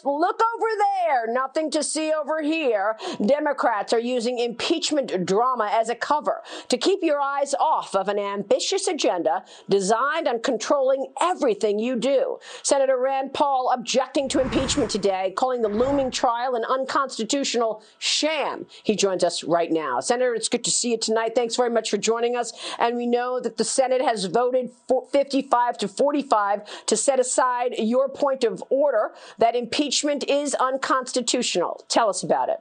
Look over there. Nothing to see over here. Democrats are using impeachment drama as a cover to keep your eyes off of an ambitious agenda designed on controlling everything you do. Senator Rand Paul objecting to impeachment today, calling the looming trial an unconstitutional sham. He joins us right now. Senator, it's good to see you tonight. Thanks very much for joining us. And we know that the Senate has voted 55 to 45 to set aside your point of order that impeachment is unconstitutional. Tell us about it.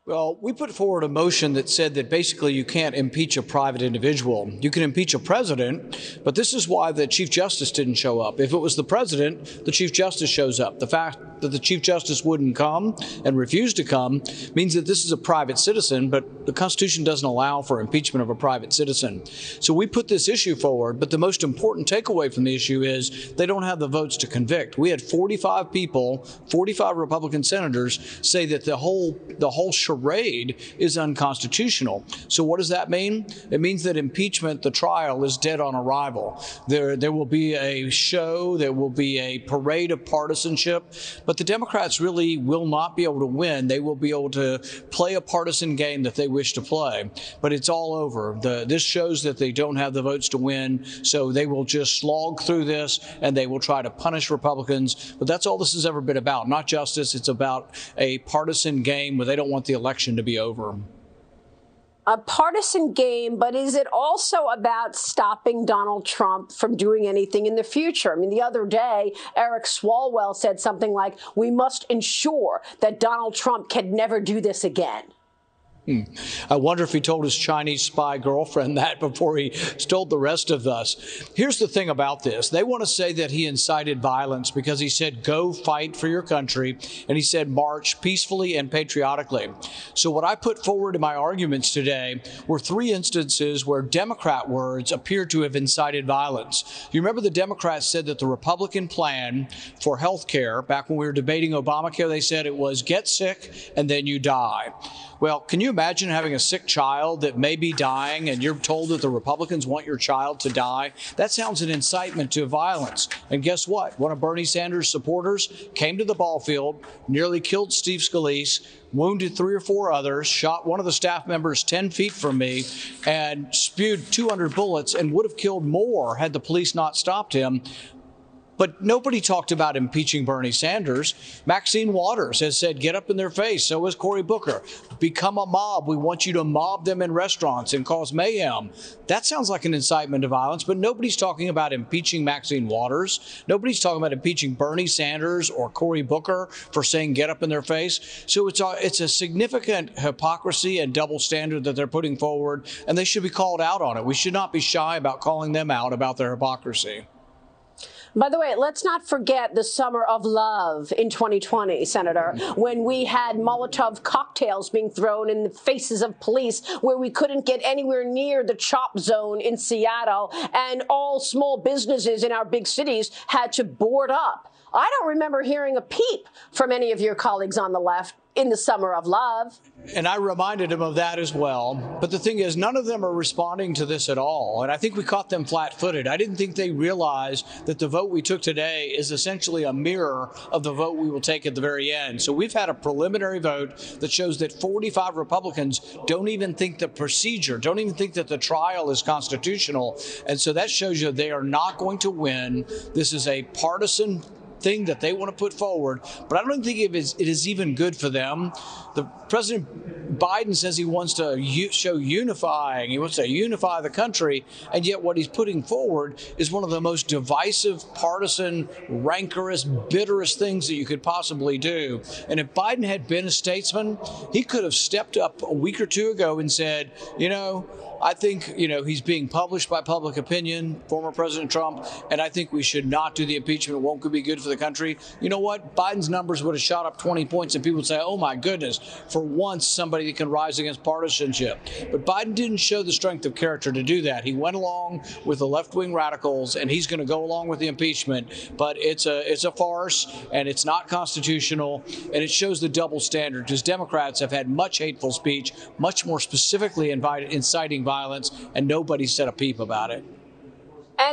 Well, we put forward a motion that said that basically you can't impeach a private individual. You can impeach a president, but this is why the Chief Justice didn't show up. If it was the president, the Chief Justice shows up. The fact that the Chief Justice wouldn't come and refused to come means that this is a private citizen, but the Constitution doesn't allow for impeachment of a private citizen. So we put this issue forward, but the most important takeaway from the issue is they don't have the votes to convict. We had 45 people, 45 Republican senators say that the whole charade is unconstitutional. So what does that mean? It means that impeachment, the trial, is dead on arrival. There will be a show, there will be a parade of partisanship, but the Democrats really will not be able to win. They will be able to play a partisan game that they wish to play, but it's all over. This shows that they don't have the votes to win, so they will just slog through this and they will try to punish Republicans. But that's all this has ever been about, not justice. It's about a partisan game where they don't want the election to be over. A partisan game, but is it also about stopping Donald Trump from doing anything in the future? I mean, the other day, Eric Swalwell said something like, we must ensure that Donald Trump can never do this again. I wonder if he told his Chinese spy girlfriend that before he told the rest of us. Here's the thing about this. They want to say that he incited violence because he said, go fight for your country. And he said, march peacefully and patriotically. So what I put forward in my arguments today were 3 instances where Democrat words appear to have incited violence. You remember the Democrats said that the Republican plan for health care, back when we were debating Obamacare, they said it was get sick and then you die. Well, can you imagine having a sick child that may be dying and you're told that the Republicans want your child to die? That sounds an incitement to violence. And guess what? One of Bernie Sanders' supporters came to the ball field, nearly killed Steve Scalise, wounded 3 or 4 others, shot one of the staff members 10 feet from me, and spewed 200 bullets and would have killed more had the police not stopped him. But nobody talked about impeaching Bernie Sanders. Maxine Waters has said, get up in their face. So has Cory Booker. Become a mob. We want you to mob them in restaurants and cause mayhem. That sounds like an incitement to violence, but nobody's talking about impeaching Maxine Waters. Nobody's talking about impeaching Bernie Sanders or Cory Booker for saying get up in their face. So it's a significant hypocrisy and double standard that they're putting forward, and they should be called out on it. We should not be shy about calling them out about their hypocrisy. By the way, let's not forget the summer of love in 2020, Senator, when we had Molotov cocktails being thrown in the faces of police, where we couldn't get anywhere near the chop zone in Seattle, and all small businesses in our big cities had to board up. I don't remember hearing a peep from any of your colleagues on the left in the summer of love. And I reminded him of that as well. But the thing is, none of them are responding to this at all. And I think we caught them flat-footed. I didn't think they realized that the vote we took today is essentially a mirror of the vote we will take at the very end. So we've had a preliminary vote that shows that 45 Republicans don't even think the procedure, don't even think that the trial is constitutional. And so that shows you they are not going to win. This is a partisan thing that they want to put forward, but I don't think it is even good for them. The President Biden says he wants to show unifying. He wants to unify the country, and yet what he's putting forward is one of the most divisive, partisan, rancorous, bitterest things that you could possibly do. And if Biden had been a statesman, he could have stepped up a week or 2 ago and said, I think, he's being published by public opinion, former President Trump, and I think we should not do the impeachment. It won't be good for the country. You know what? Biden's numbers would have shot up 20 points, and people would say, oh, my goodness, for once, somebody that can rise against partisanship. But Biden didn't show the strength of character to do that. He went along with the left-wing radicals, and he's going to go along with the impeachment. But it's a farce, and it's not constitutional, and it shows the double standard, because Democrats have had much hateful speech, much more specifically inciting violence, and nobody said a peep about it.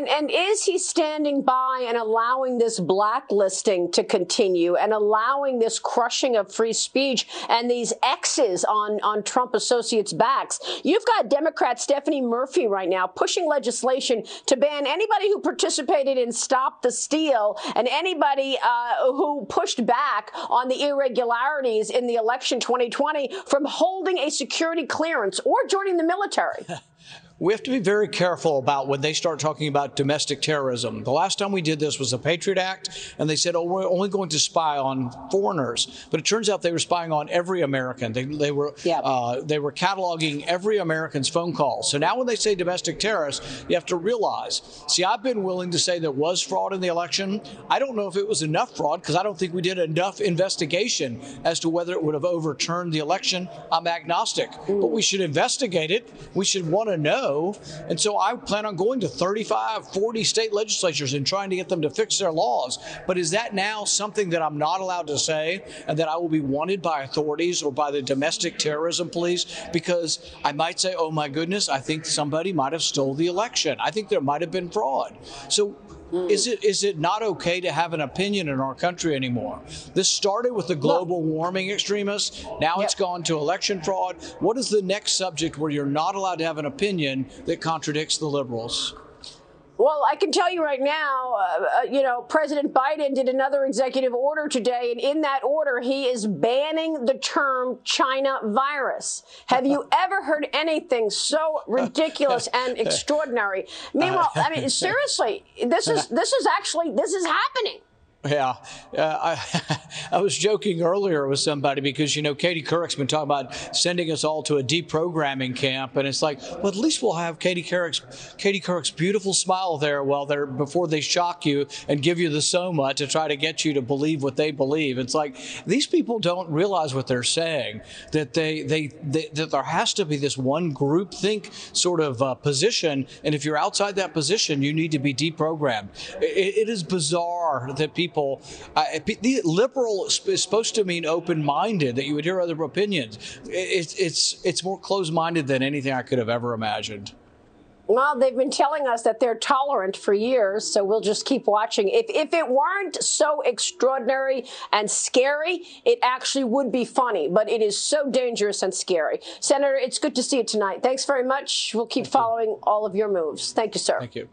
And is he standing by and allowing this blacklisting to continue and allowing this crushing of free speech and these X's on Trump associates' backs? You've got Democrat Stephanie Murphy right now pushing legislation to ban anybody who participated in Stop the Steal and anybody who pushed back on the irregularities in the election 2020 from holding a security clearance or joining the military. We have to be very careful about when they start talking about domestic terrorism. The last time we did this was the Patriot Act, and they said, oh, we're only going to spy on foreigners. But it turns out they were spying on every American. They were cataloging every American's phone calls. So now when they say domestic terrorists, you have to realize, see, I've been willing to say there was fraud in the election. I don't know if it was enough fraud because I don't think we did enough investigation as to whether it would have overturned the election. I'm agnostic, but we should investigate it. We should want to know. And so I plan on going to 35, 40 state legislatures and trying to get them to fix their laws. But is that now something that I'm not allowed to say and that I will be wanted by authorities or by the domestic terrorism police? Because I might say, oh, my goodness, I think somebody might have stole the election. I think there might have been fraud. So is it not okay to have an opinion in our country anymore? This started with the global warming extremists. Now it's gone to election fraud. What is the next subject where you're not allowed to have an opinion that contradicts the liberals? Well, I can tell you right now, President Biden did another executive order today, and in that order, he is banning the term China virus. Have you ever heard anything so ridiculous and extraordinary? Meanwhile, I mean, seriously, this is happening. Yeah, I was joking earlier with somebody because, Katie Couric's been talking about sending us all to a deprogramming camp. And it's like, well, at least we'll have Katie Couric's beautiful smile there before they shock you and give you the soma to try to get you to believe what they believe. It's like these people don't realize what they're saying, that that there has to be this one groupthink sort of position. And if you're outside that position, you need to be deprogrammed. It is bizarre that the liberal is supposed to mean open-minded, that you would hear other opinions. It's more closed-minded than anything I could have ever imagined. Well, they've been telling us that they're tolerant for years, so we'll just keep watching. If it weren't so extraordinary and scary, it actually would be funny, but it is so dangerous and scary. Senator, it's good to see you tonight. Thanks very much. We'll keep following all of your moves. Thank you, sir. Thank you.